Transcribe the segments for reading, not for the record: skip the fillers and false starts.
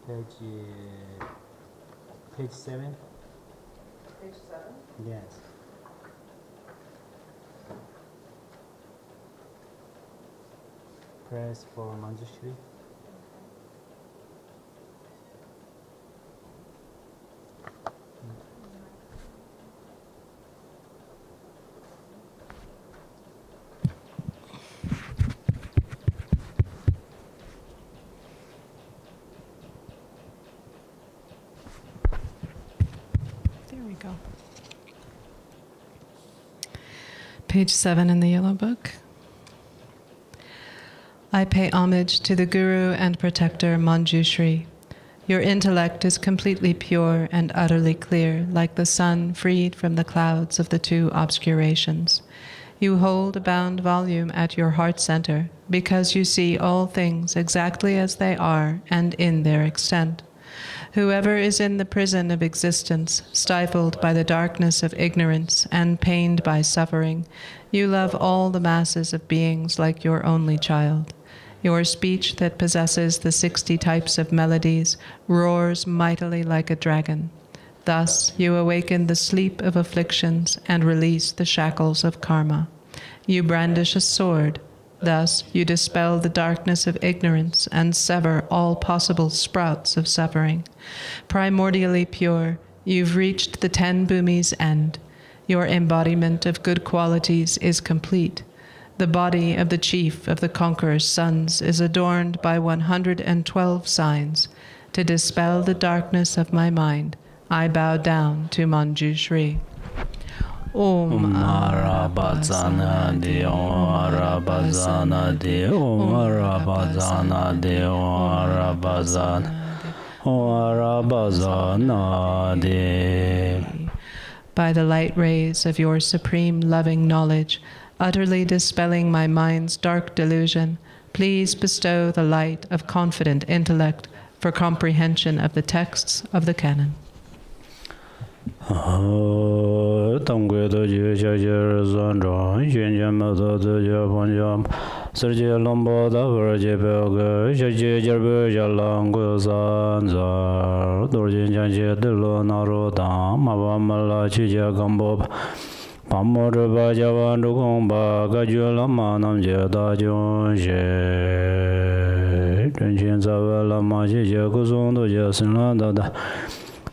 Page 7. Page 7? Yes. Press for Manjushri. There we go. Page 7 in the Yellow Book. I pay homage to the Guru and Protector Manjushri. Your intellect is completely pure and utterly clear, like the sun freed from the clouds of the two obscurations. You hold a bound volume at your heart center because you see all things exactly as they are and in their extent. Whoever is in the prison of existence, stifled by the darkness of ignorance and pained by suffering, you love all the masses of beings like your only child. Your speech that possesses the 60 types of melodies roars mightily like a dragon. Thus you awaken the sleep of afflictions and release the shackles of karma. You brandish a sword. Thus you dispel the darkness of ignorance and sever all possible sprouts of suffering. Primordially pure, you've reached the 10 bhumis end. Your embodiment of good qualities is complete. The body of the chief of the conqueror's sons is adorned by 112 signs. To dispel the darkness of my mind, I bow down to Manjushri. Om Arabazana de Om Arabazana de Om Arabazana de Om Arabazana de. By the light rays of your supreme loving knowledge, utterly dispelling my mind's dark delusion, please bestow the light of confident intellect for comprehension of the texts of the canon.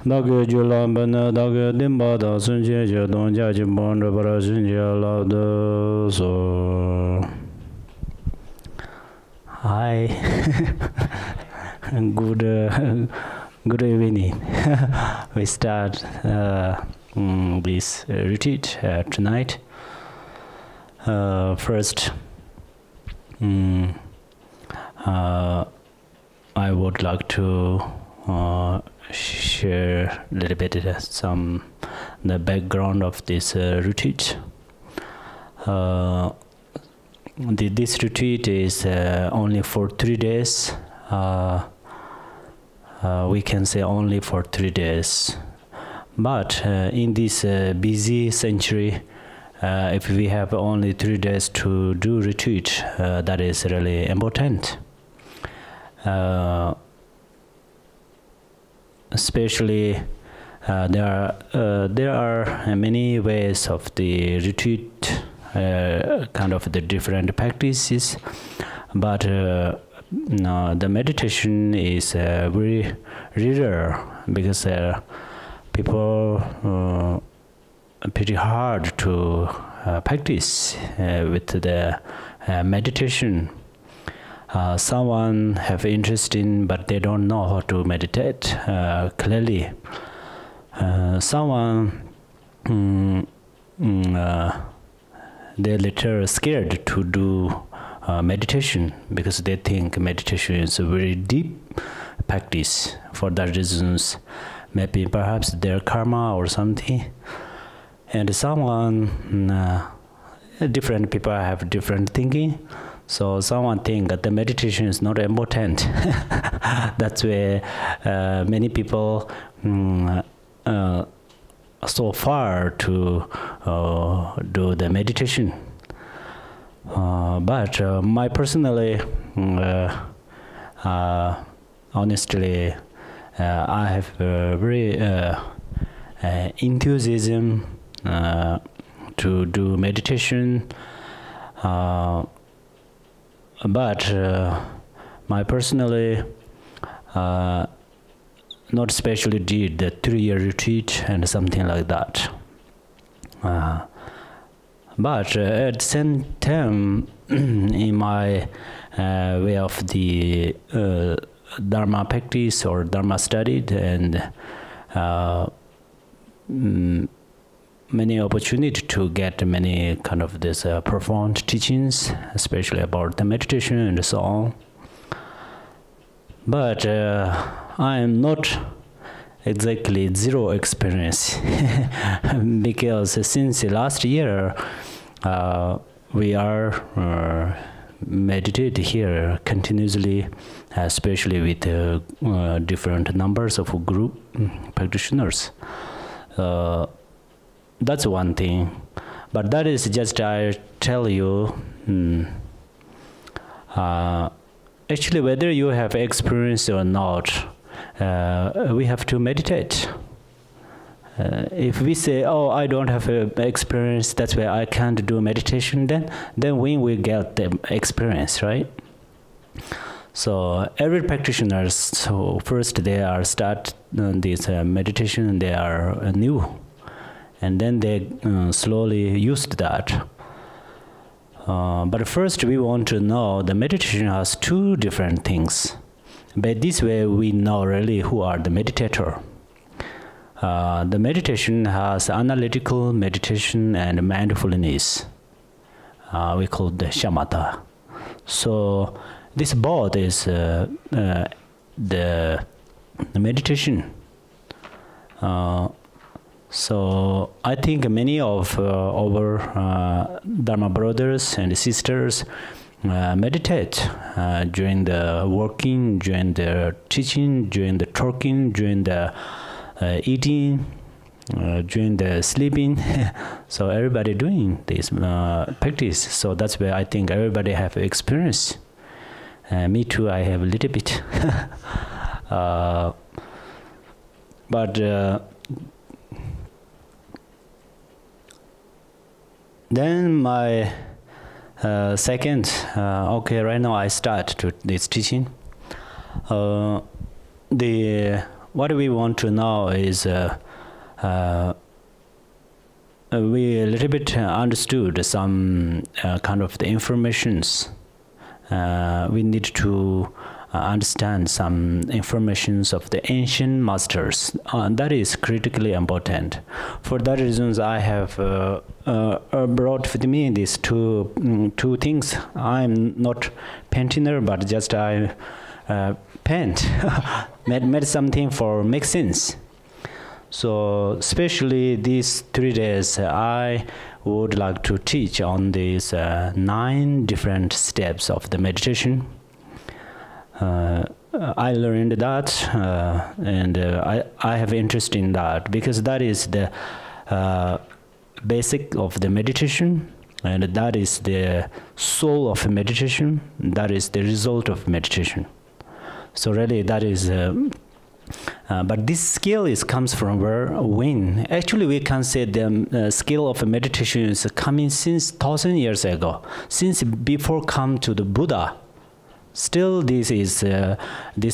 Dage Julam Bana Dage Dimba Da Sunche Jadon Jajim Bond Parasinja Lauda So. Hi. Good evening. We start this retreat tonight. First, I would like to share a little bit the background of this retreat. This retreat is only for 3 days. We can say only for 3 days. But in this busy century, if we have only 3 days to do retreat, that is really important. Especially there are many ways of the retreat, kind of the different practices, but the meditation is very rare because people pretty hard to practice with the meditation. Someone have interest in, but they don't know how to meditate clearly. Someone they're little scared to do meditation because they think meditation is a very deep practice. For that reasons, maybe perhaps their karma or something. And someone, different people have different thinking. So someone think that the meditation is not important. That's where many people so far to do the meditation. But my personally, honestly, I have very enthusiasm to do meditation, but my personally not especially did the 3-year retreat and something like that. But at the same time, in my way of the Dharma practice or Dharma study, and many opportunity to get many kind of this profound teachings, especially about the meditation and so on. But I am not exactly zero experience because since last year we are meditate here continuously, especially with different numbers of group practitioners. That's one thing, but that is just I tell you. Actually, whether you have experience or not, we have to meditate. If we say, "Oh, I don't have experience, that's why I can't do meditation," then when we get the experience, right? So every practitioner, so first they are start this meditation, they are new, and then they slowly used that. But first we want to know the meditation has two different things. By this way we know really who are the meditator. The meditation has analytical meditation and mindfulness. We call the shamatha. So this both is the meditation. So I think many of our Dharma brothers and sisters meditate during the working, during the teaching, during the talking, during the eating, during the sleeping. So everybody doing this practice. So that's where I think everybody have experience. Me too, I have a little bit. But then my second, okay, right now I start to this teaching. What we want to know is we a little bit understood some kind of the informations. We need to understand some informations of the ancient masters. That is critically important. For that reasons, I have brought with me these two things. I'm not painter, but just I paint, made something for make sense. So especially these 3 days, I would like to teach on these 9 different steps of the meditation. I learned that, and I have interest in that because that is the basic of the meditation, and that is the soul of meditation. That is the result of meditation. So really, that is. But this skill comes from when? Actually, we can say the skill of meditation is coming since 1,000 years ago, since before come to the Buddha. Still, these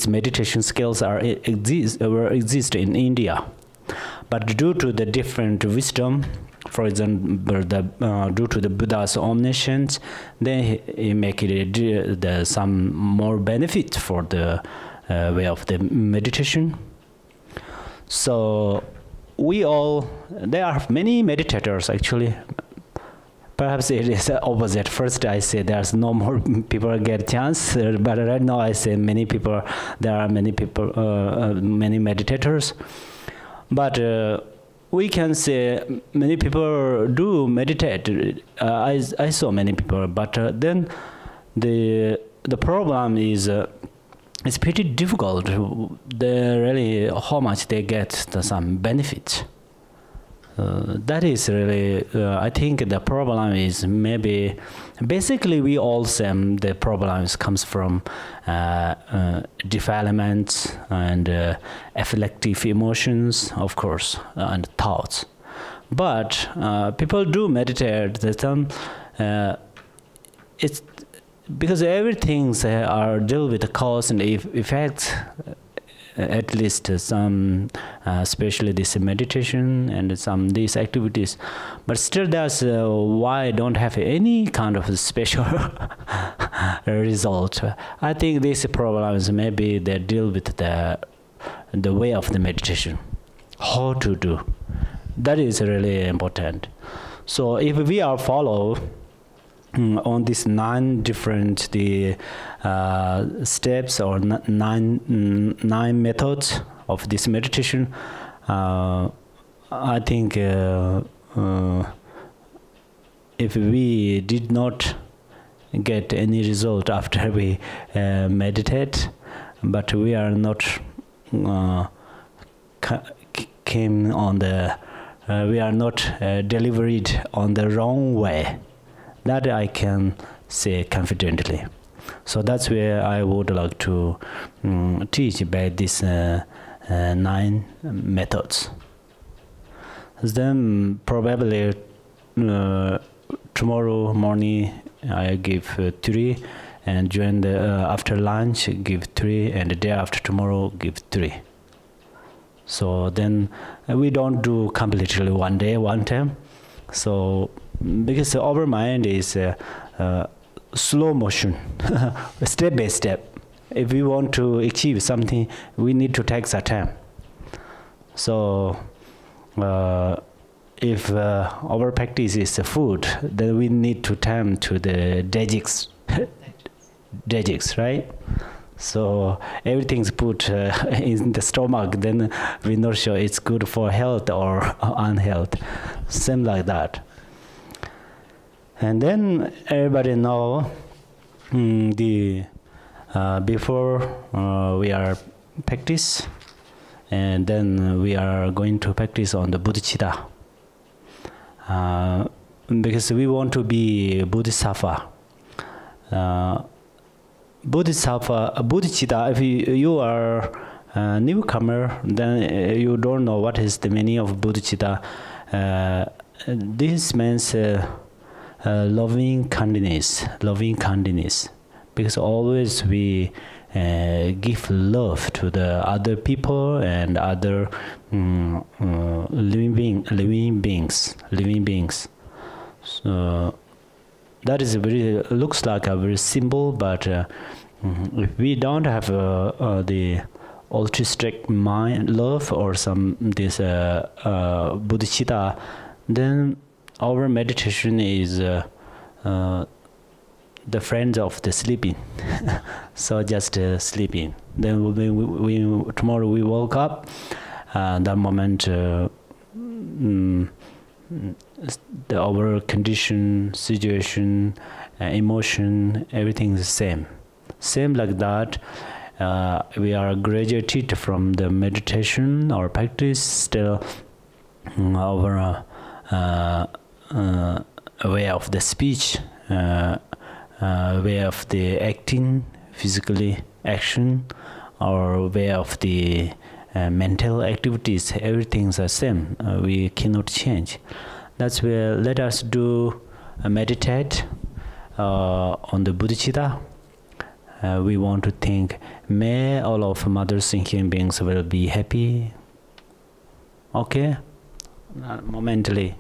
meditation skills exist in India, but due to the different wisdom, for example, due to the Buddha's omniscience, then he make it some more benefit for the way of the meditation. So there are many meditators actually. Perhaps it is opposite. First I say there's no more people get chance, but right now I say there are many people, many meditators. But we can say many people do meditate. I saw many people, but then the problem is it's pretty difficult. Really, how much they get some benefit. That is really, I think the problem is maybe, basically we all same, the problems comes from defilements and afflictive emotions, of course, and thoughts. But people do meditate, it's because everything are deal with the cause and effects, at least some, especially this meditation and some these activities. But still, that's why I don't have any kind of special result. I think these problems maybe they deal with the way of the meditation, how to do. That is really important. So if we are follow on these 9 different steps or 9 methods of this meditation, I think if we did not get any result after we meditate, but we are not came on the we are not delivered on the wrong way. That I can say confidently. So that's where I would like to teach about these 9 methods. Then probably tomorrow morning I give 3, and during the after lunch give 3, and the day after tomorrow give 3. So then we don't do completely one day, one time. So because our mind is slow motion, step by step. If we want to achieve something, we need to take some time. So if our practice is food, then we need to time to the digest, right? So everything's put in the stomach, then we're not sure it's good for health or unhealth. Same like that. And then everybody know before we are practice, and then we are going to practice on the bodhicitta, because we want to be bodhisattva. Bodhicitta, if you are a newcomer, then you don't know what is the meaning of bodhicitta. This means loving kindness, because always we give love to the other people and other living beings. So that is looks like a very simple, but if we don't have the altruistic mind, love, or some this bodhicitta, then our meditation is the friend of the sleeping. So just sleeping. Then tomorrow we woke up, that moment our condition, situation, emotion, everything is the same. Same like that. We are graduated from the meditation or practice. Still, our way of the speech, way of the acting, physically action, or way of the mental activities, everything's the same. We cannot change. That's where let us do meditate on the bodhicitta. We want to think, may all of Mother Thinking beings will be happy. Okay? Momentally.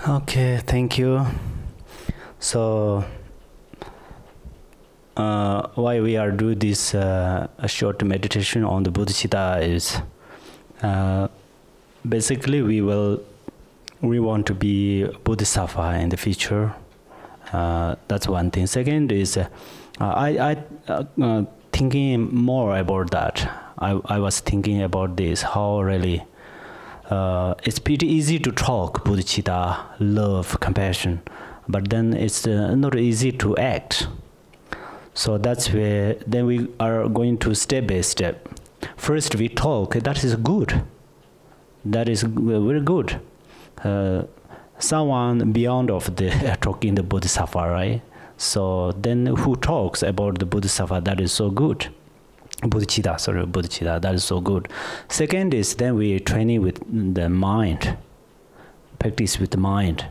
Okay, thank you. So, why we are doing this a short meditation on the bodhicitta is basically we want to be bodhisattva in the future. That's one thing. Second is I thinking more about that. I was thinking about this, how really it's pretty easy to talk bodhicitta, love, compassion, but then it's not easy to act. So that's where then we are going to step by step. First we talk, that is good. That is very good. Someone beyond of the talking the bodhisattva, right? So then who talks about the bodhisattva, that is so good. Bodhicitta, that is so good. Second is then we training with the mind, practice with the mind.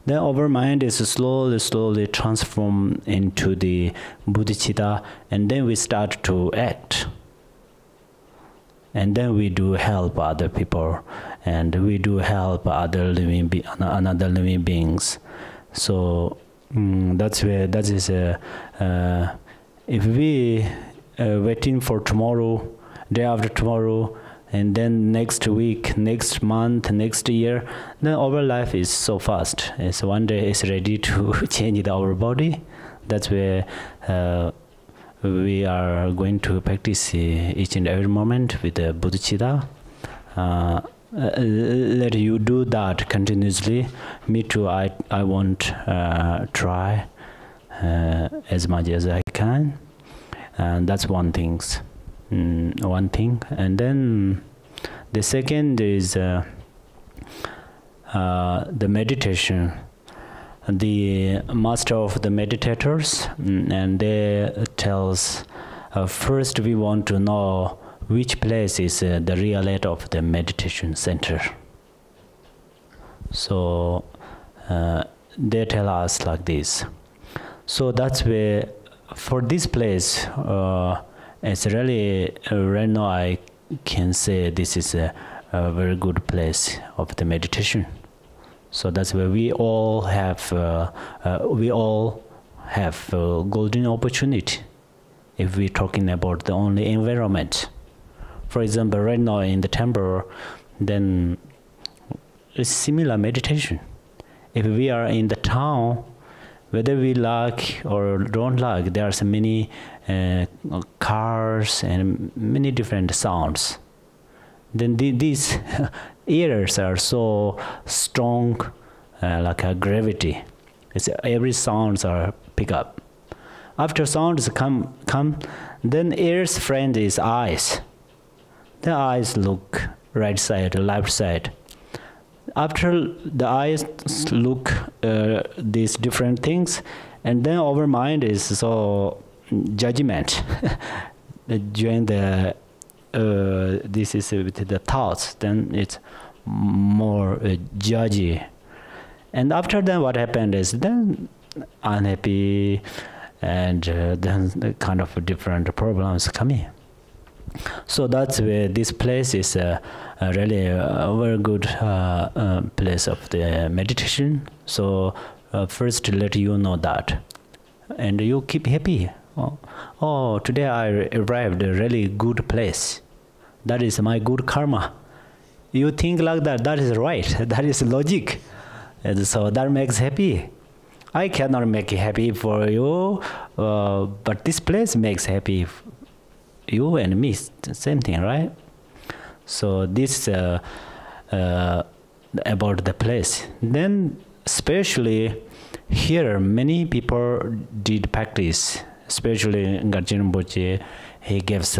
Then our mind is slowly transform into the bodhicitta, and then we start to act. And then we do help other people, and we do help other another living beings. So that's where that is if we waiting for tomorrow, day after tomorrow, and then next week, next month, next year, then our life is so fast. It's one day it's ready to change our body. That's where we are going to practice each and every moment with the bodhicitta. Let you do that continuously. Me too. I want try as much as I can. And that's one thing. And then the second is the meditation. The master of the meditators, and they tells first we want to know which place is the reality of the meditation center. So they tell us like this. So that's where for this place, it's really right now I can say this is a very good place of the meditation. So that's where we all have golden opportunity if we're talking about the only environment. For example, right now in the temple, then it's similar meditation. If we are in the town, whether we like or don't like, there are so many cars and many different sounds. Then these ears are so strong, like a gravity. It's every sounds are pick up. After sounds come, then ears friend is eyes. The eyes look right side, left side. After the eyes look these different things, and then our mind is so judgment. During the this is with the thoughts, then it's more judgy. And after that, what happened is then unhappy, and then the kind of different problems come in. So that's where this place is really a very good place of the meditation. So first to let you know that, and you keep happy. Oh, today I arrived a really good place. That is my good karma. You think like that, that is right. That is logic. And so that makes happy. I cannot make it happy for you, but this place makes happy you and me, same thing, right? So this about the place. Then especially here, many people did practice, especially Garchen Buddhist. He gives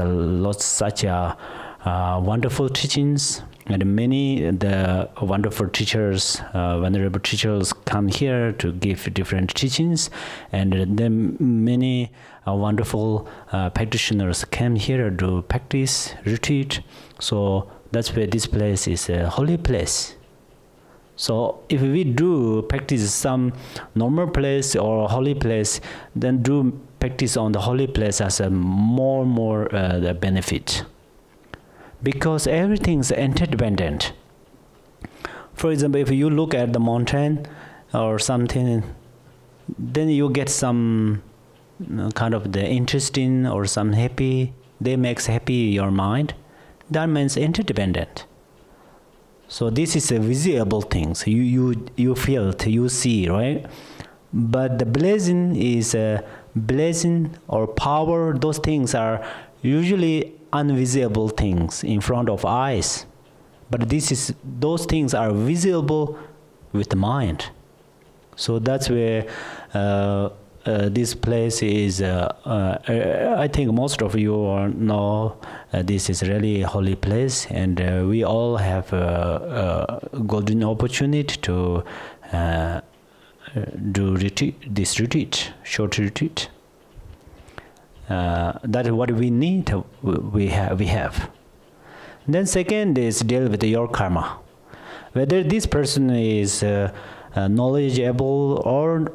such a wonderful teachings, and many the wonderful teachers, venerable teachers come here to give different teachings, and then many wonderful practitioners came here to practice, retreat. So that's where this place is a holy place. So if we do practice some normal place or holy place, then do practice on the holy place as a more the benefit. Because everything is interdependent. For example, if you look at the mountain or something, then you get some kind of the interesting or some happy. They makes happy your mind. That means interdependent. So this is a visible things. You feel, you see, right? But the blessing is a blessing or power. Those things are usually invisible things in front of eyes. But those things are visible with the mind. So that's where this place is. I think most of you know this is really a holy place, and we all have a golden opportunity to do this retreat, short retreat. That is what we need. We have. Then second is deal with your karma. Whether this person is knowledgeable or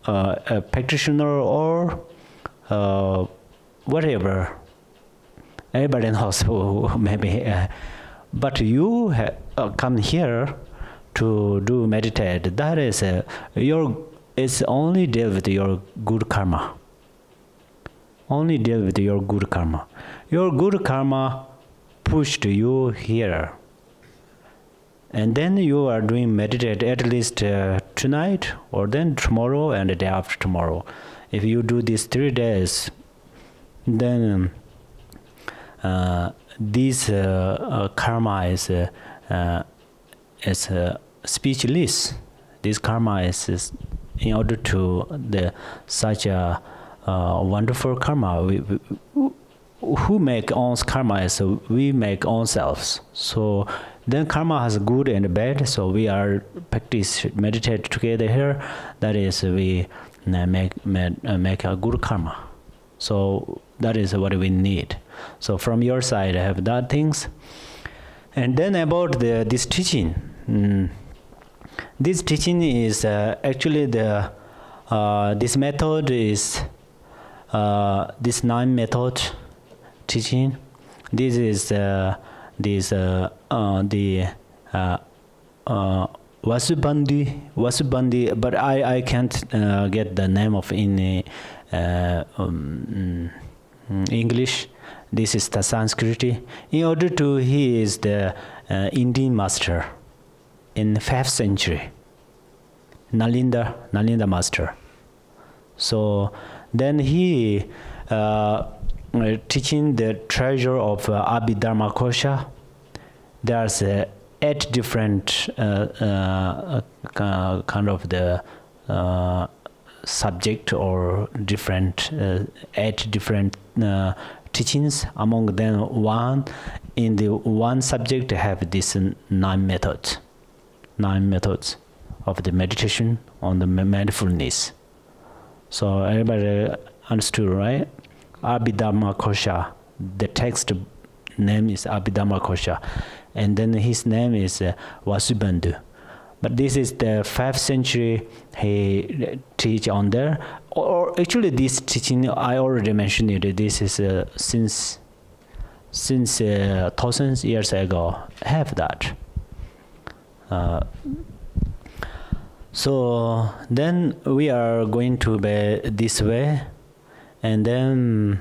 a practitioner or whatever. Everybody knows who maybe. But you come here to do meditate. That is it's only deal with your good karma. Only deal with your good karma. Your good karma pushed you here. And then you are doing meditate at least tonight, or then tomorrow and the day after tomorrow. If you do these 3 days, then this karma is speechless. This karma is in order to such a wonderful karma. Who make own karma is we make ourselves. So then karma has good and bad. So we are meditate together here. That is we make a good karma. So that is what we need. So from your side, I have that things. And then about this teaching. This teaching is actually this method is this 9 method teaching. This is the Vasubandhi, but I can't get the name of in English. This is the Sanskrit. In order to, he is the Indian master in 5th century. Nalinda master. So then he teaching the treasure of Abhidharma Kosha. There's 8 different kind of the subject or different 8 different teachings. Among them, in the one subject have this 9 methods. 9 methods of the meditation on the mindfulness. So everybody understood, right? Abhidharma Kosha. The text name is Abhidharma Kosha, and then his name is Vasubandhu. But this is the 5th century he teach on there. Or actually, this teaching I already mentioned it. This is since thousands years ago have that. So then we are going to be this way. And then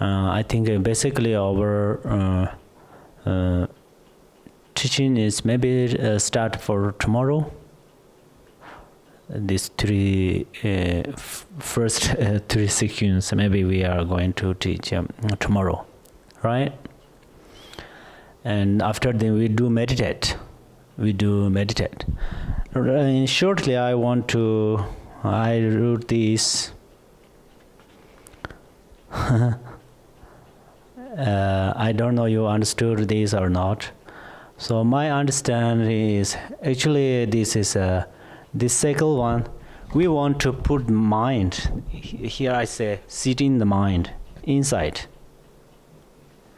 I think basically our teaching is maybe start for tomorrow. These first 3 sections maybe we are going to teach tomorrow, right? And after then we do meditate. And shortly I wrote this. I don't know you understood this or not. So my understanding is actually this is this second one. We want to put mind. Here I say sit in the mind inside.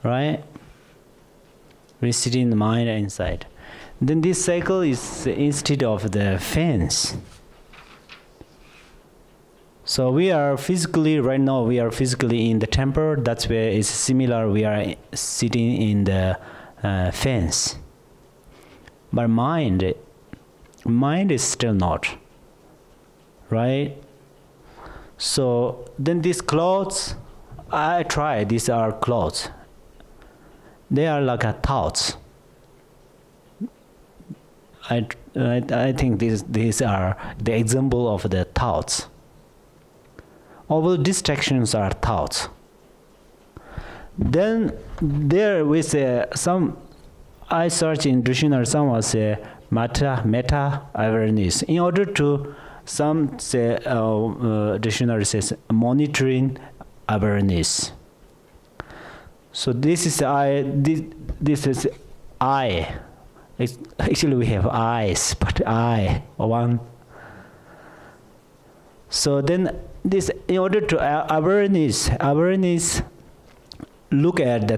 Right? We sit in the mind inside. Then this cycle is instead of the fence. So we are physically, right now we are physically in the temple. That's where it's similar. We are sitting in the fence. but mind is still not, right? So then these clothes, I try, these are clothes. They are like thoughts. I think these are the example of the thoughts. All distractions are thoughts. Then there we say I search in dictionary, someone say meta awareness. In order to, some say, dictionary says monitoring awareness. So this is this is I. Actually we have eyes, but I one. So then this, in order to awareness look at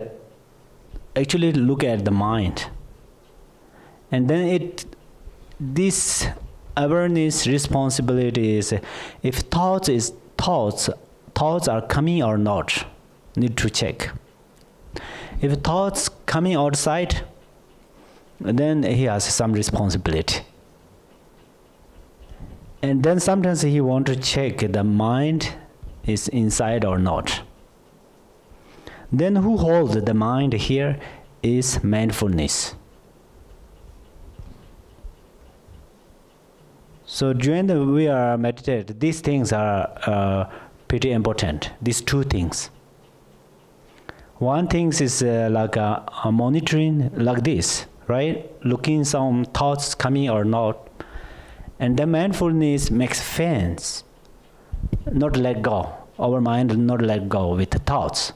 the mind, and then this awareness responsibility is, if thoughts are coming or not, need to check. If thoughts coming outside, then he has some responsibility. And then sometimes he want to check the mind is inside or not. Then who holds the mind here is mindfulness. So during we are meditate, these things are pretty important, these two things. One thing is like a monitoring like this, right? Looking some thoughts coming or not. And then mindfulness makes fence, not let go. Our mind not let go with thoughts.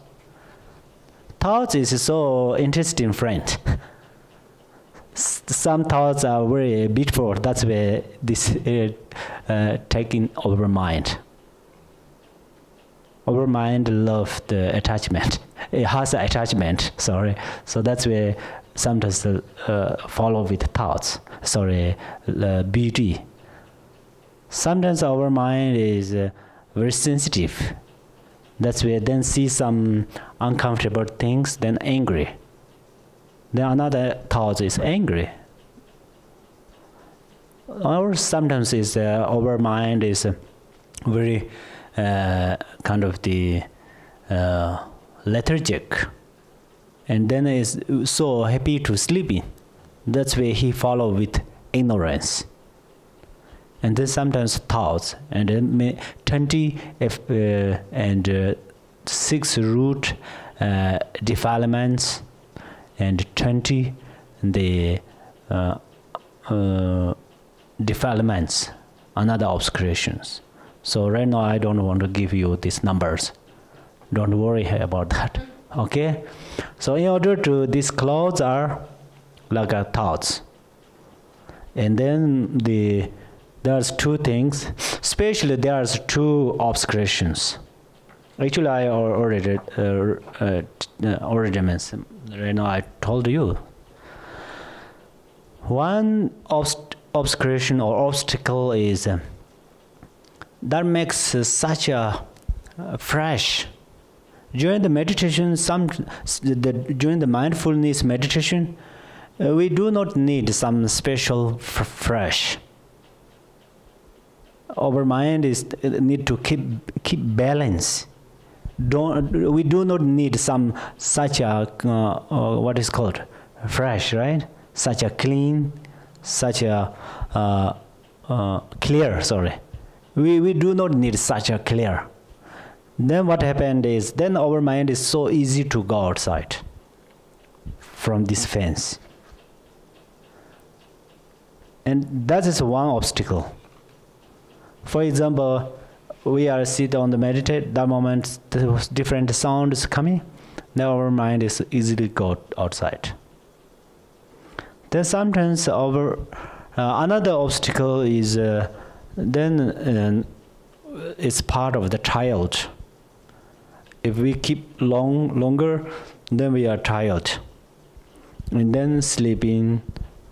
Thoughts is so interesting friend. Some thoughts are very beautiful. That's where this taking over mind. Our mind loves the attachment. It has an attachment. Sorry. So that's where sometimes follow with thoughts. Sorry, beauty. Sometimes our mind is very sensitive. That's where then see some uncomfortable things, then angry. Then another thought is angry. Or sometimes is our mind is very kind of the lethargic, and then is so happy to sleep in. That's where he follow with ignorance. And then sometimes thoughts, and then 20 and 6 root defilements, and 20 the defilements, another obscurations. So right now I don't want to give you these numbers. Don't worry about that. Okay? So in order to, these clouds are like thoughts. And then there's two things, especially there's two obscurations. Actually, I already mentioned. Right now, I told you. One obscuration or obstacle is that makes such a fresh. During the meditation, during the mindfulness meditation, we do not need some special fresh. Our mind is need to keep balance. We do not need some such a what is called fresh, right? Such a clean, such a clear. Sorry, we do not need such a clear. Then what happened is, then our mind is so easy to go outside from this fence, and that is one obstacle. For example, we are sitting on the meditate, that moment there was different sounds coming, now our mind is easily go outside. Then sometimes our another obstacle is then it's part of the child. If we keep longer, then we are tired, and then sleeping,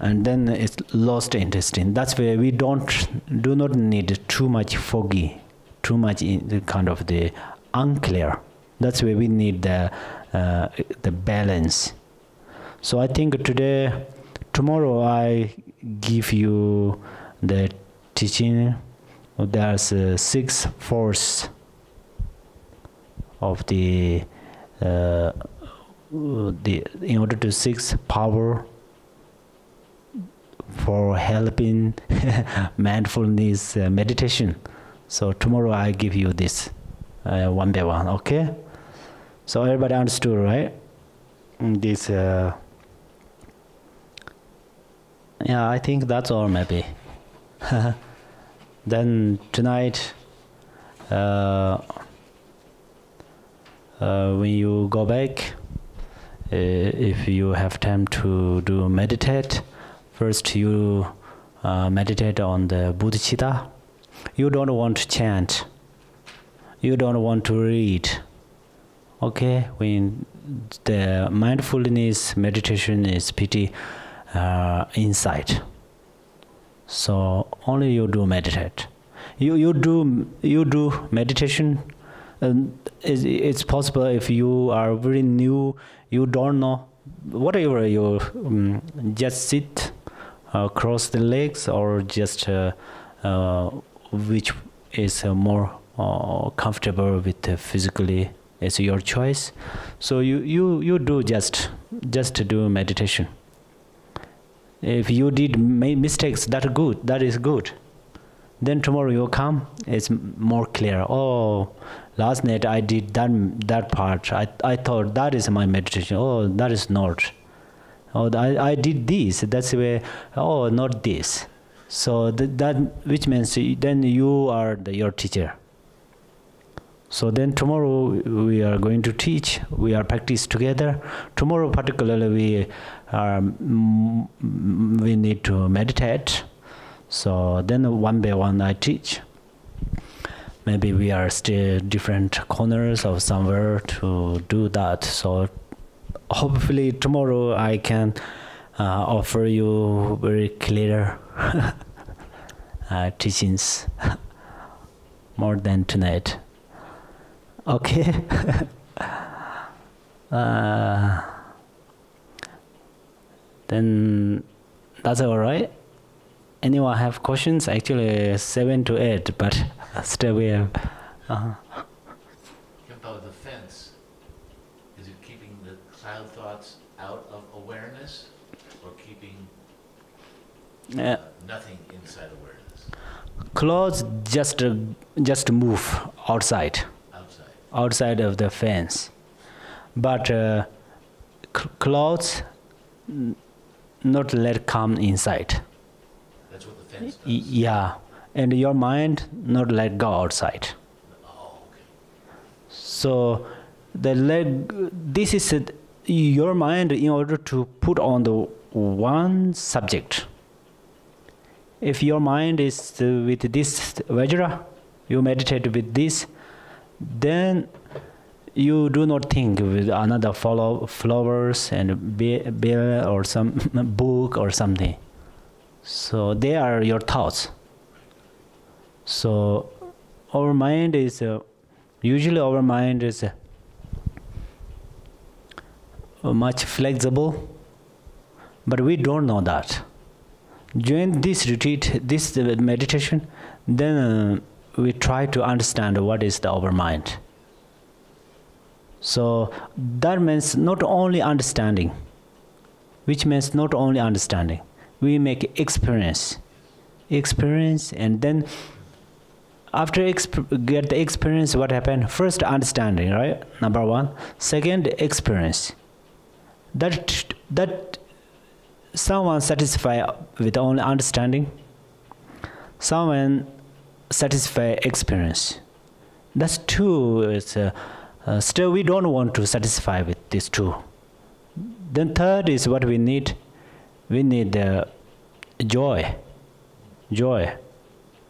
and then it's lost interest in. That's where we do not need too much foggy, too much in the kind of the unclear. That's where we need the balance. So I think today tomorrow I give you the teaching. There's 6 force of the in order to 6 power for helping mindfulness meditation. So tomorrow I give you this one by one. Okay. So everybody understood, right? This. Yeah, I think that's all maybe. Then tonight, when you go back, if you have time to do meditate, first you meditate on the Bodhicitta. You don't want to chant. You don't want to read. Okay, when the mindfulness meditation is pretty insight. So only you do meditate. You do meditation. It's possible if you are very new, you don't know whatever you just sit, cross the legs, or just which is more comfortable with physically. It's your choice. So you do just to do meditation. If you did mistakes, that is good. Then tomorrow you come, it's more clear. Oh, last night I did that part. I thought that is my meditation. Oh, that is not. Oh, I did this. That's where. Oh, not this. So that which means then you are your teacher. So then tomorrow we are going to teach. We are practice together. Tomorrow particularly we need to meditate. So then one by one I teach. Maybe we are still different corners of somewhere to do that. So hopefully tomorrow I can offer you very clear teachings more than tonight. Okay. Then that's all right. Anyone have questions? Actually 7 to 8, but still we have. Khenpo, the fence, is it keeping the cloud thoughts out of awareness, or keeping nothing inside awareness? Clothes just move outside of the fence, but clothes not let come inside. That's what the fence does? Yeah, and your mind not let go outside. Oh, okay. So this is your mind in order to put on the one subject. If your mind is with this Vajra, you meditate with this, then you do not think with another flowers and bill or some book or something. So they are your thoughts. So our mind is usually much flexible, but we don't know that. During this retreat, this meditation, then we try to understand what is our mind. So that means not only understanding, which means not only understanding. We make experience, and then after get the experience, what happened? First understanding, right? Number one. Second, experience. That someone satisfied with only understanding, someone satisfy experience. That's two. It's still we don't want to satisfy with these two. Then third is what we need. We need joy,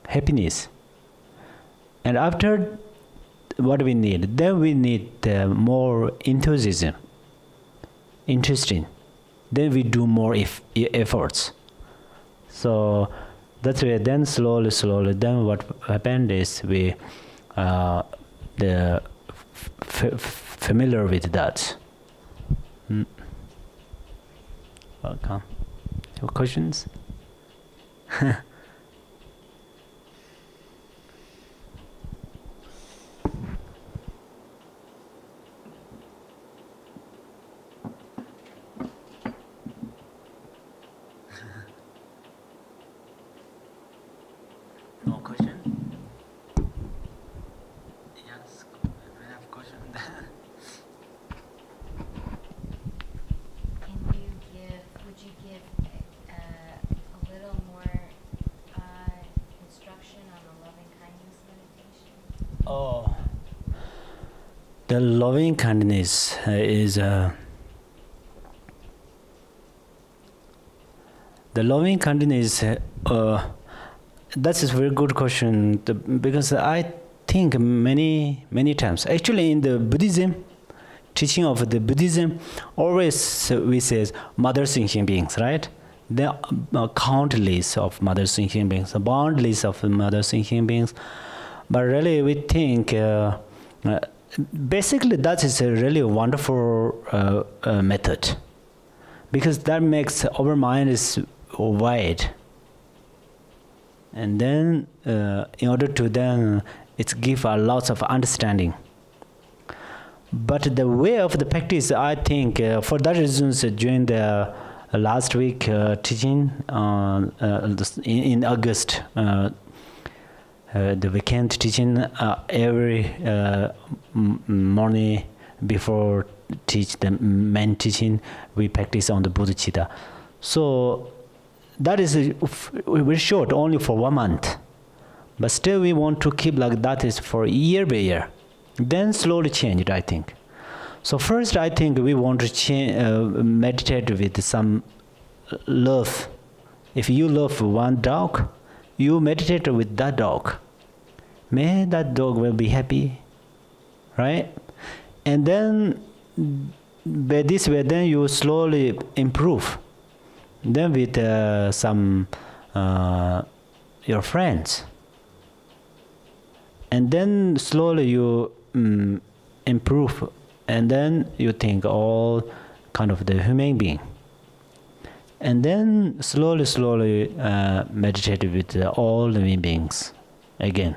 happiness. And after what we need, then we need more enthusiasm, interesting. Then we do more efforts. So that's why then slowly, then what happened is we familiar with that. Welcome. questions? No question? Yes, we have question. Would you give a little more instruction on the loving kindness meditation? Oh, the loving kindness is the loving kindness. That's a very good question because I think many times, actually, in the Buddhism, teaching of the Buddhism, always we says mother sentient beings, right? There are countless of mother sentient beings, boundless of mother sentient beings. But really, we think basically that is a really wonderful method, because that makes our mind is wide. And then, in order to then, it give a lot of understanding. But the way of the practice, I think, for that reasons, during the last week teaching in August, the weekend teaching, every morning before teach the main teaching, we practice on the bodhicitta. So that is very short, only for 1 month. But still we want to keep like that is for year by year. Then slowly change it, I think. So first I think we want to meditate with some love. If you love one dog, you meditate with that dog. May that dog will be happy, right? And then by this way, then you slowly improve. Then with some your friends, and then slowly you improve, and then you think all kind of the human being, and then slowly meditate with all living beings again.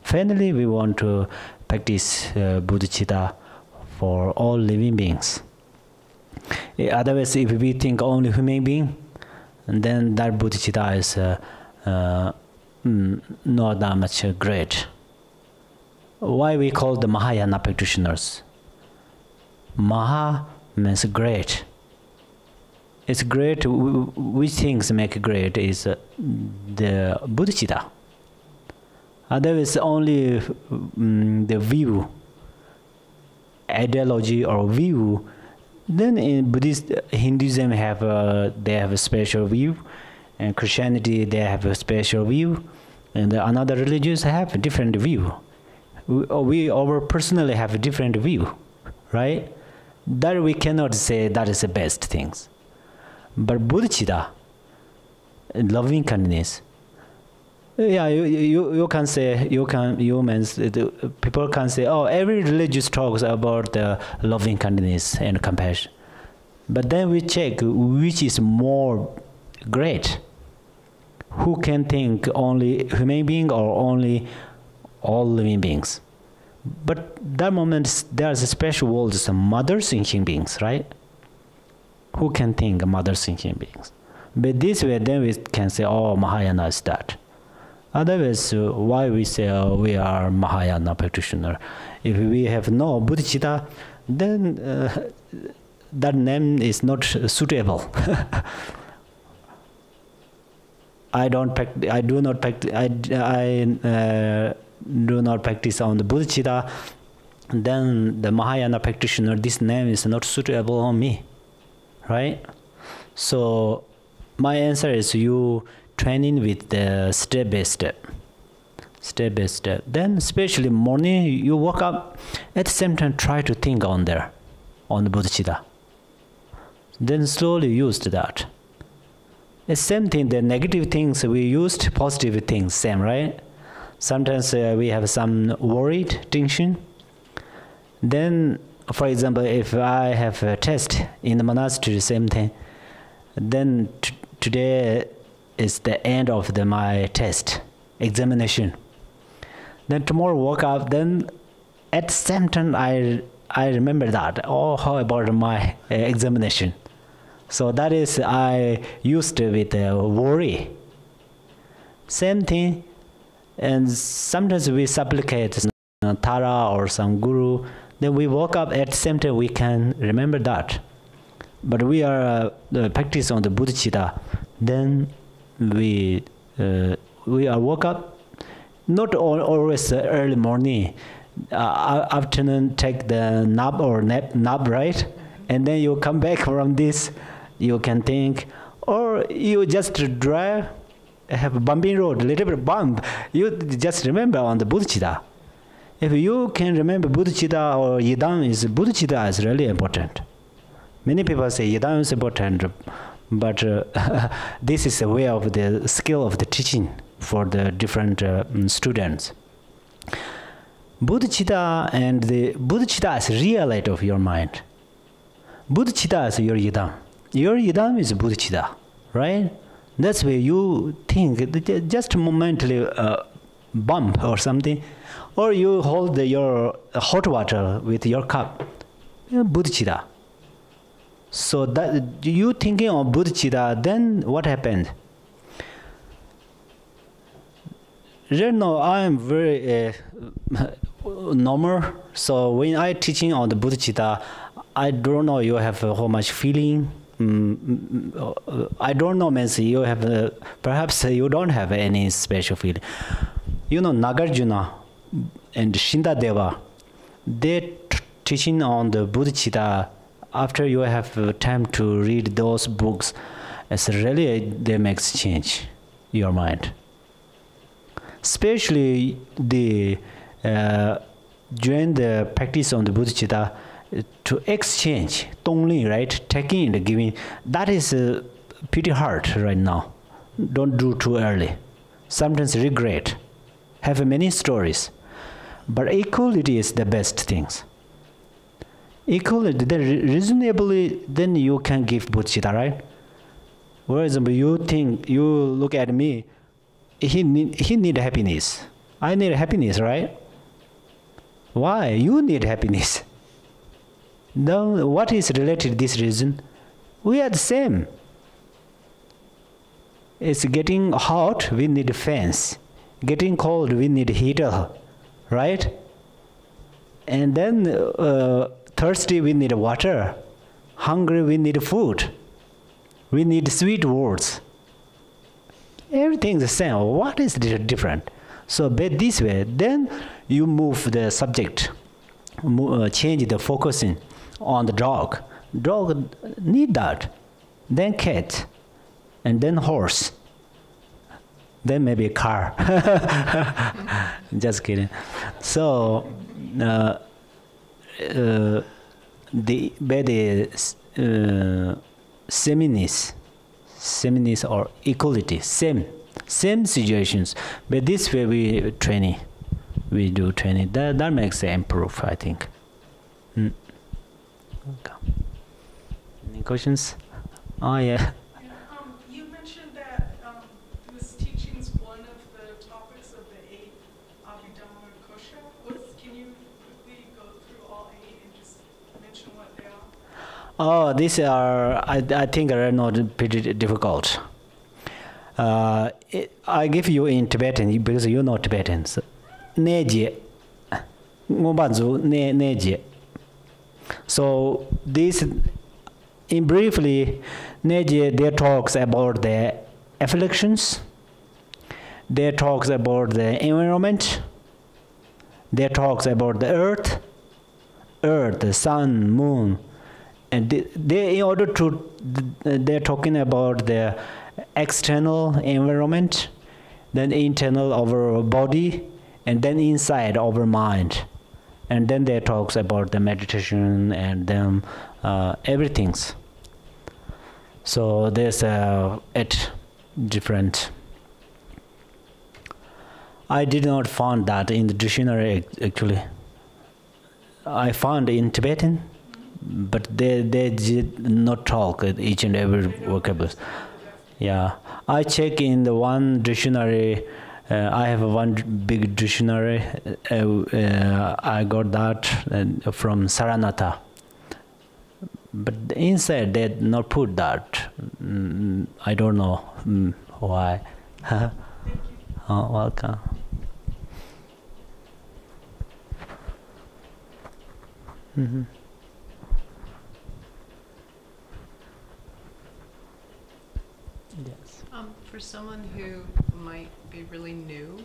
Finally, we want to practice bodhicitta for all living beings. Otherwise, if we think only human being, and then that bodhicitta is not that much great. Why we call the Mahayana practitioners? Maha means great. It's great. Which things make great is the bodhicitta. Otherwise, only the view, ideology or view. Then in Buddhist, Hinduism they have a special view, and Christianity they have a special view, and another religions have a different view. We personally have a different view, right? That we cannot say that is the best things. But bodhicitta, loving kindness, yeah, you can say, people can say, oh, every religious talks about loving kindness and compassion. But then we check which is more great. Who can think only human being or only all living beings? But that moment there's a special world, some mother sentient beings, right? Who can think mother sentient beings? But this way then we can say, oh, Mahayana is that. Otherwise, why we say we are Mahayana practitioner? If we have no bodhicitta, then that name is not suitable. I do not practice on the bodhicitta. Then the Mahayana practitioner, this name is not suitable on me, right? So my answer is you training with the step by step. Then especially morning you wake up, at the same time try to think on the bodhicitta. Then slowly use that. The same thing, the negative things we used, positive things, same, right? Sometimes we have some worried, tension. Then, for example, if I have a test in the monastery, same thing, then today is the end of my test, examination. Then tomorrow woke up, then at the same time I remember that, how about my examination? So that is, I used with worry. Same thing, and sometimes we supplicate Tara or some guru, then we woke up at the same time we can remember that. But we are practice on the bodhicitta, then we are woke up, not always early morning, afternoon take the nap, right? And then you come back from this, you can think, or you just drive, have a bumping road, little bit bump, you just remember on the bodhicitta. If you can remember bodhicitta or yidam, bodhicitta is really important. Many people say yidam is important, but this is a way of the skill of the teaching for the different students. Bodhicitta and the bodhicitta is real light of your mind. Bodhicitta is your yidam. Your yidam is bodhicitta, right? That's where you think, just momentally bump or something, or you hold your hot water with your cup, bodhicitta. So that you thinking of bodhicitta, then what happened? Right now I am very normal. So when I teaching on the bodhicitta, I don't know you have how much feeling. I don't know, means you have perhaps you don't have any special feeling. You know, Nagarjuna and Shindadeva, they teaching on the bodhicitta. After you have time to read those books, it's really they makes change your mind. Especially the during the practice on the bodhicitta, to exchange tongling, right, taking and giving, that is pretty hard right now. Don't do too early. Sometimes regret. Have many stories, but equality is the best things. Equality, then reasonably, then you can give bodhicitta, right? For example, you think, you look at me, he need happiness. I need happiness, right? Why? You need happiness. Now, what is related to this reason? We are the same. It's getting hot, we need fans. Getting cold, we need heater, right? And then thirsty, we need water. Hungry, we need food. We need sweet words. Everything is the same. What is different? So by this way, then you move the subject, change the focusing on the dog. Dog need that. Then cat, and then horse. Then maybe a car. Just kidding. So sameness or equality, same situations. But this way we do training. That makes it improve, I think. Okay. Any questions? Oh yeah. You mentioned that this teaching is one of the topics of the 8 Abhidhamma Kosha. Can you quickly go through all 8 and just mention what they are? Oh, these are, I think, are not pretty difficult. I give you in Tibetan because you know Tibetans. Neje, ngobanzu neje. So this, in briefly, Neje, they talks about the afflictions. They talks about the environment. They talks about the earth, the sun, moon, and they in order to, they're talking about the external environment, then internal our body, and then inside our mind. And then they talks about the meditation and then everything. So there's 8 different. I did not find that in the dictionary actually. I found in Tibetan, but they did not talk each and every vocabulary. Yeah, I check in the one dictionary. I have one big dictionary. I got that from Saranatha. But inside they not put that. I don't know why. Thank you. Oh, welcome. Mm-hmm. Yes. For someone who might be really new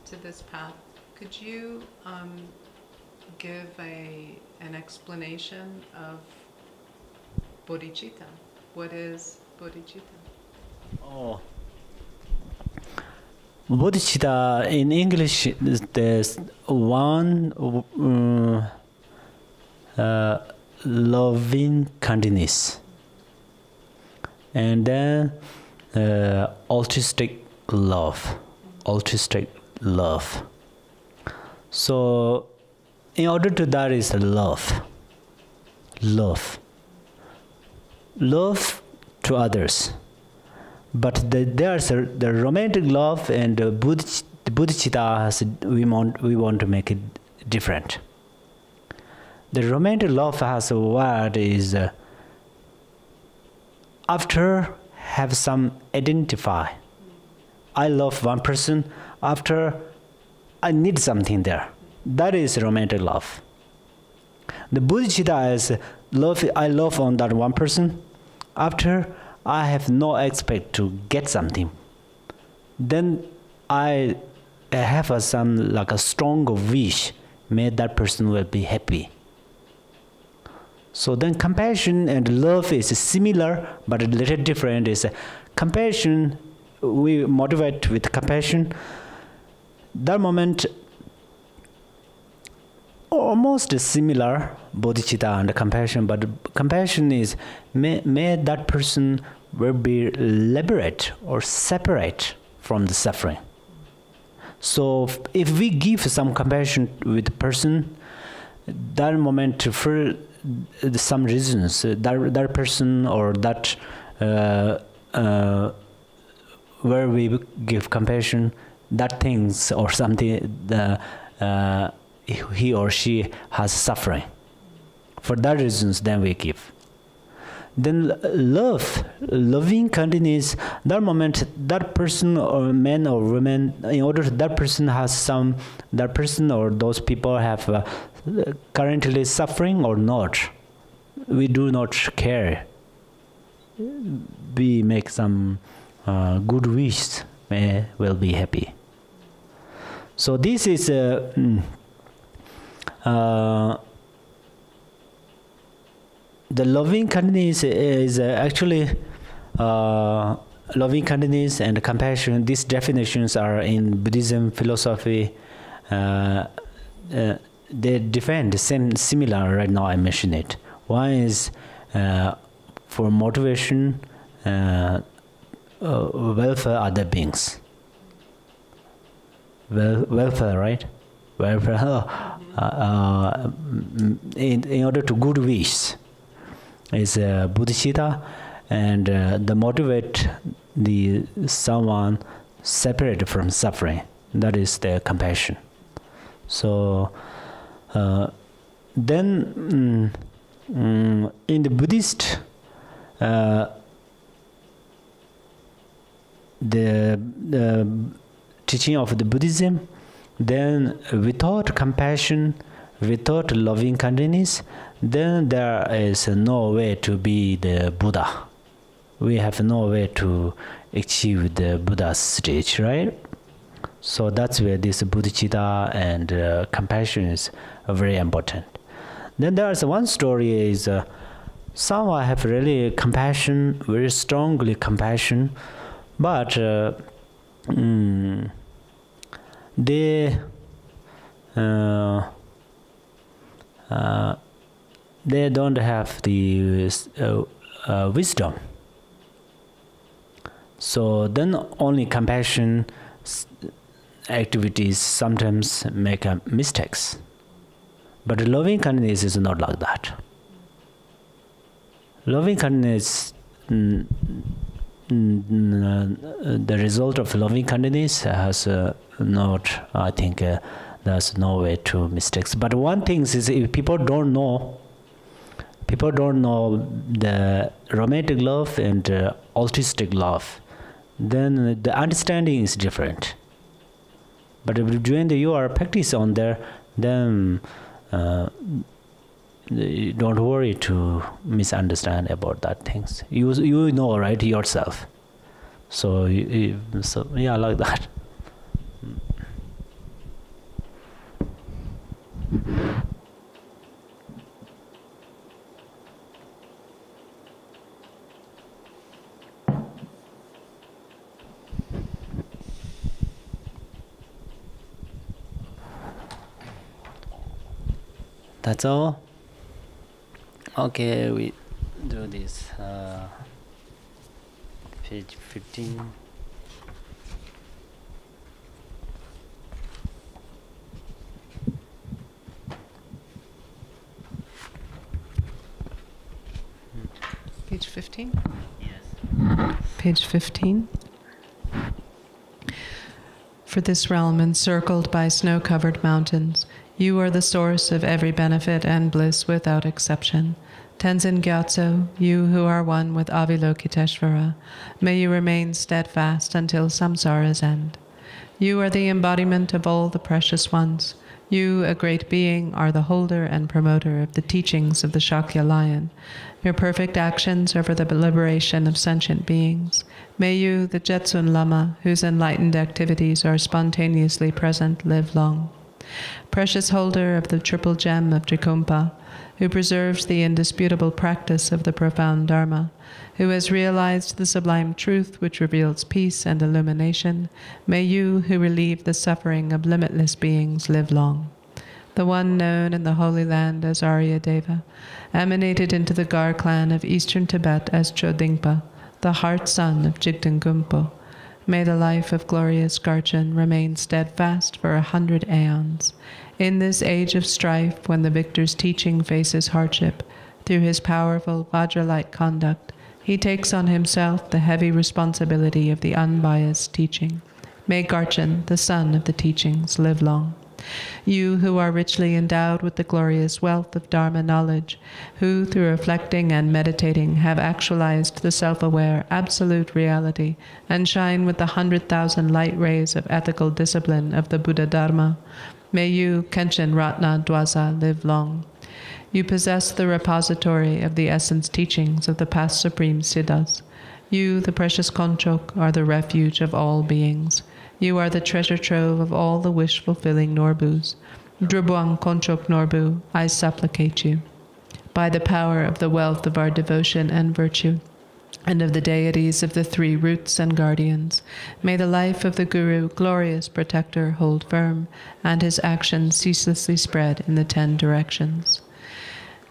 to this path, could you give an explanation of bodhicitta? What is bodhicitta? Oh. Bodhicitta in English, there's one loving kindness, and then altruistic love. So, in order to that is love to others. But there's the romantic love and the bodhicitta we want to make it different. The romantic love has a word is after have some identify. I love one person after I need something there. That is romantic love. The bodhicitta is love. I love on that one person after I have no expect to get something. Then I have some like a strong wish, may that person will be happy. So then compassion and love is similar, but a little different. Is compassion, we motivate with compassion. That moment, almost similar, bodhicitta and compassion, but compassion is may that person will be liberate or separate from the suffering. So if we give some compassion with the person, that moment for some reasons, that person or that where we give compassion, that things or something, he or she has suffering. For that reasons, then we give. Then loving kindness, that moment, that person or man or woman, in order that person has some, that person or those people have currently suffering or not, we do not care. We make some good wish, will be happy. So this is the loving kindness is actually loving kindness and compassion. These definitions are in Buddhism philosophy. They define the same, similar. Right now, I mention it. One is for motivation, welfare other beings. Welfare, right? Welfare. In order to good wish is bodhicitta, and the motivate the someone separate from suffering. That is the compassion. So then in the Buddhist, the teaching of the Buddhism, then without compassion, without loving kindness, then there is no way to be the Buddha. We have no way to achieve the Buddha stage, right? So that's where this bodhicitta and compassion is very important. Then there's one story is someone have really compassion, very strongly compassion, but they don't have the wisdom. So then only compassion activities sometimes make mistakes. But loving kindness is not like that. Loving kindness the result of loving kindness has not, I think, there's no way to mistakes. But one thing is, if people don't know the romantic love and altruistic love, then the understanding is different. But when you are practice on there, then don't worry to misunderstand about that things. You know, right, yourself. So yeah, like that. That's all. Okay, we do this. Page 15. Page 15? Yes. Page 15. For this realm encircled by snow-covered mountains, you are the source of every benefit and bliss without exception. Tenzin Gyatso, you who are one with Avalokiteshvara, may you remain steadfast until samsara's end. You are the embodiment of all the precious ones. You, a great being, are the holder and promoter of the teachings of the Shakya lion. Your perfect actions are for the liberation of sentient beings. May you, the Jetsun Lama, whose enlightened activities are spontaneously present, live long. Precious holder of the triple gem of Trikumpa, who preserves the indisputable practice of the profound Dharma, who has realized the sublime truth which reveals peace and illumination, may you, who relieve the suffering of limitless beings, live long. The one known in the Holy Land as Aryadeva, emanated into the Gar clan of eastern Tibet as Chodingpa, the heart son of Jigten Gumpo. May the life of glorious Garchen remain steadfast for 100 aeons. In this age of strife, when the victor's teaching faces hardship, through his powerful Vajra-like conduct, he takes on himself the heavy responsibility of the unbiased teaching. May Garchen, the son of the teachings, live long. You who are richly endowed with the glorious wealth of Dharma knowledge, who through reflecting and meditating have actualized the self-aware absolute reality and shine with the 100,000 light rays of ethical discipline of the Buddha Dharma, may you, Kenshin Ratna Dwaza, live long. You possess the repository of the essence teachings of the past supreme Siddhas. You, the precious Konchok, are the refuge of all beings. You are the treasure trove of all the wish-fulfilling Norbus. Drubwang Konchok Norbu, I supplicate you. By the power of the wealth of our devotion and virtue, and of the deities of the three roots and guardians, may the life of the Guru, glorious protector, hold firm, and his action ceaselessly spread in the 10 directions.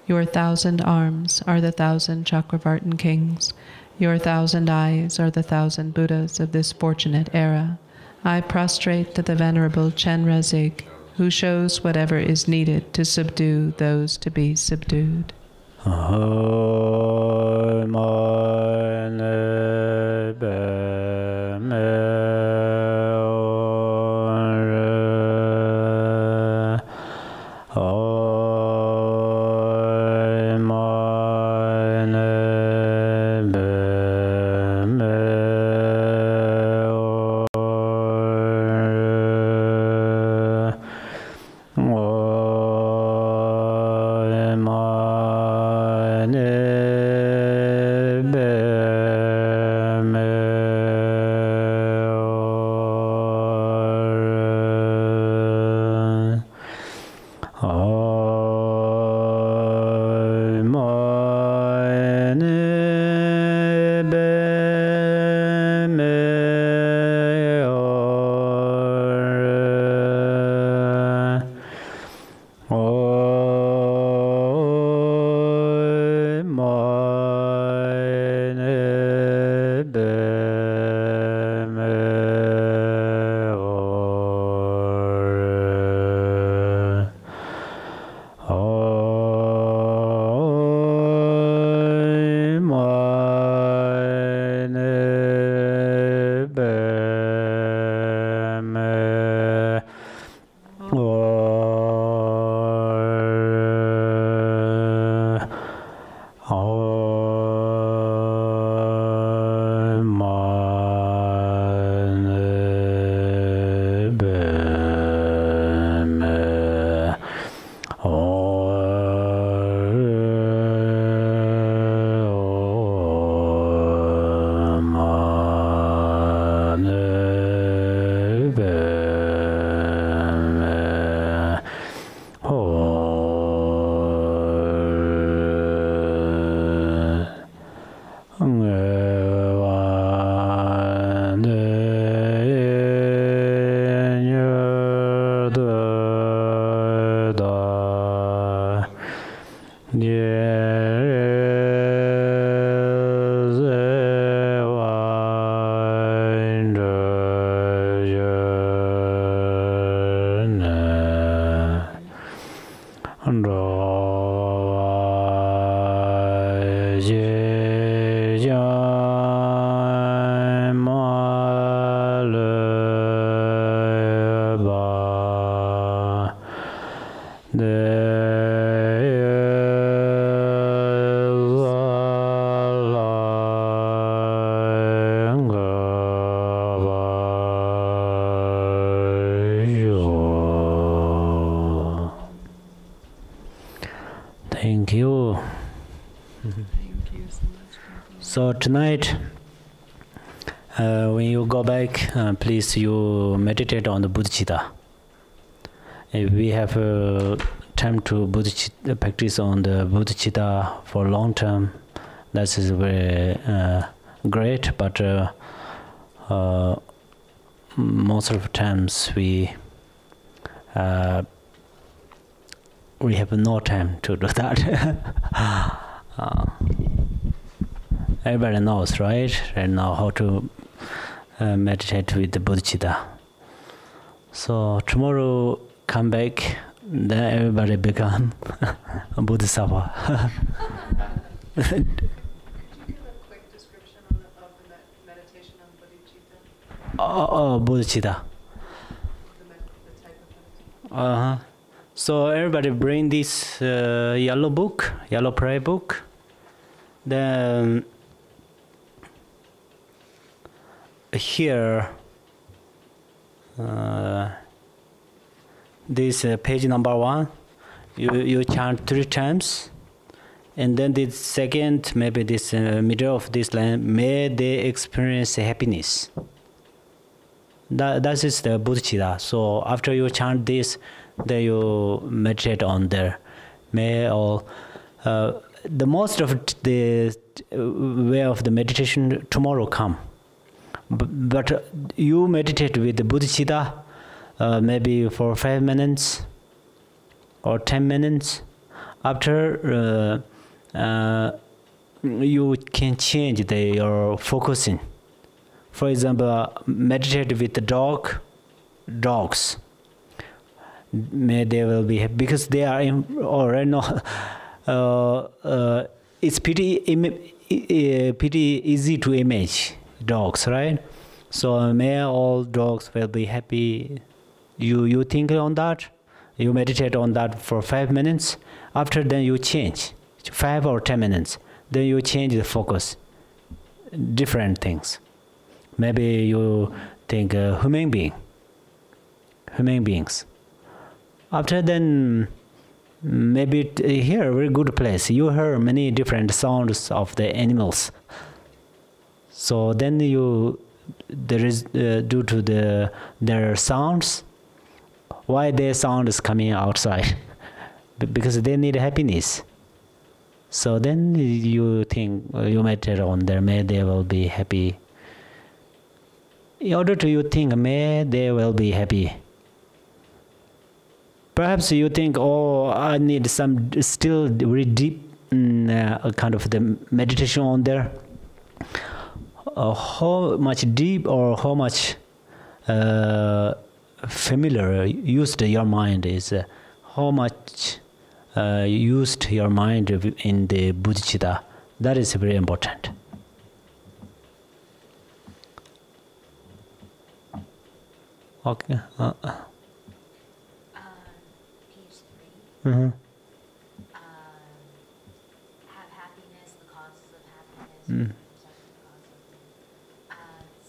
Your 1,000 arms are the 1,000 Chakravartin kings. Your 1,000 eyes are the 1,000 Buddhas of this fortunate era. I prostrate to the Venerable Chenra Zig, who shows whatever is needed to subdue those to be subdued. Thank you. Thank you so much. So tonight, when you go back, please you meditate on the bodhicitta. If we have time to practice on the bodhicitta for long term, that is very great. But most of the times we have no time to do that. Everybody knows, right now, how to meditate with the bodhicitta. So tomorrow, come back, then everybody become a bodhisattva. Could you give a quick description of the meditation on bodhicitta? Bodhicitta. The type of meditation. So everybody bring this yellow book, yellow prayer book. Then here, this page number 1, you chant 3 times, and then the second, maybe this middle of this line, may they experience happiness. That is the bodhicitta. So after you chant this, then you meditate on there. May all the most of the way of the meditation tomorrow come. But you meditate with the bodhicitta maybe for 5 minutes or 10 minutes. After you can change your focusing. For example, meditate with the dogs. May they will be happy because they are already know. It's pretty easy to image dogs, right? So may all dogs will be happy. You think on that, you meditate on that for 5 minutes. After then you change 5 or 10 minutes. Then you change the focus. Different things. Maybe you think human beings. After then, maybe here, very good place. You hear many different sounds of the animals. So then there is due to their sounds, why their sound is coming outside? Because they need happiness. So then you think, you meditate on there, may they will be happy. In order to you think, may they will be happy. Perhaps you think, oh, I need some still very deep kind of the meditation on there. How much deep or how much familiar used your mind is, how much used your mind in the bodhicitta. That is very important. Okay. Page 3. Mm-hmm. Have happiness, the causes of happiness. Mm.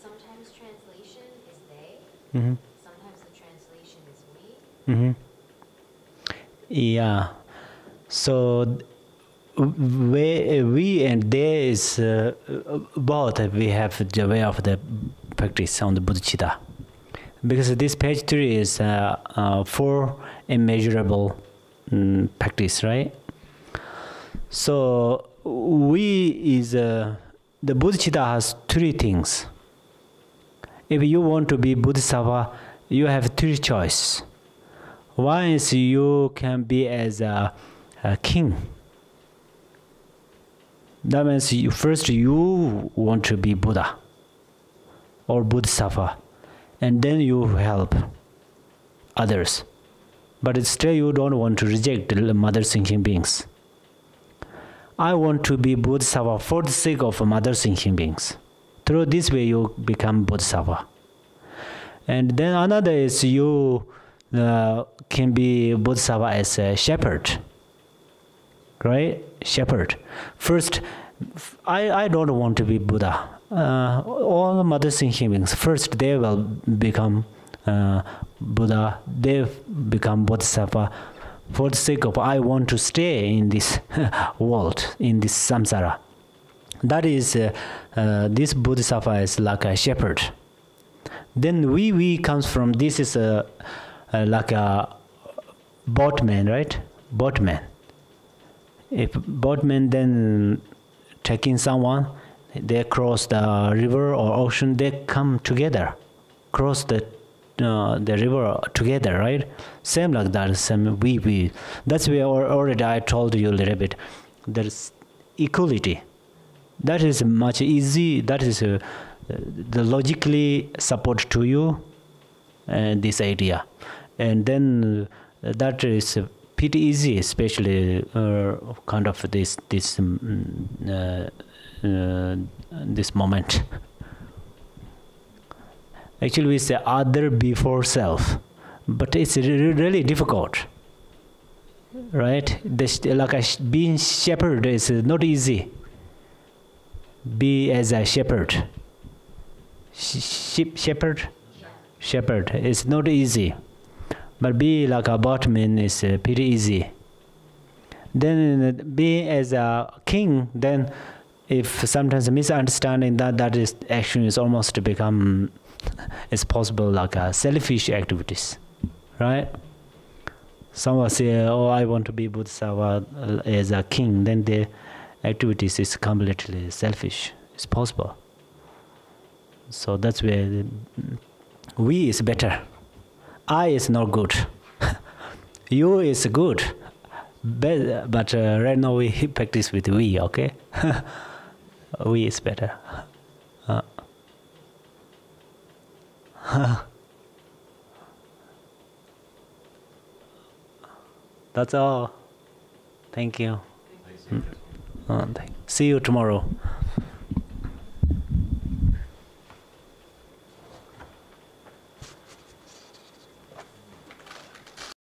Sometimes translation is they. Mm-hmm. Sometimes the translation is we. Mm-hmm. Yeah. So we and they is both. We have the way of the practice on the bodhicitta. Because this page 3 is 4 immeasurable practice, right? So we is the bodhicitta has 3 things. If you want to be bodhisattva, you have 3 choices. One is you can be as a king. That means first you want to be Buddha or bodhisattva. And then you help others. but still you don't want to reject the mother thinking beings. I want to be Bodhisattva for the sake of mother thinking beings. Through this way you become Bodhisattva. And then another is you can be Bodhisattva as a shepherd. Right? Shepherd. First, I don't want to be Buddha. All mother thinking beings, first they will become Buddha, they become Bodhisattva for the sake of I want to stay in this world, in this samsara. That is, this Bodhisattva is like a shepherd. Then we comes from, this is like a boatman, right? Boatman. If boatman then taking someone, they cross the river or ocean, they come together, cross the river together, right? Same like that, same we. That's where already I told you a little bit. There's equality. That is much easy. That is the logically support to you this idea, and then that is pretty easy, especially kind of this moment. Actually, we say other before self, but it's really difficult, right? Being shepherd is not easy. Be as a shepherd. Shepherd is not easy, but be like a boatman is pretty easy. Then be as a king, then if sometimes misunderstanding that is action is almost to become, it's possible like a selfish activities, right? Someone say, oh, I want to be Bodhisattva as a king, then the activities is completely selfish. It's possible. So that's where we is better. I is not good. You is good. But right now we practice with we, okay? We is better. That's all. Thank you. See you tomorrow.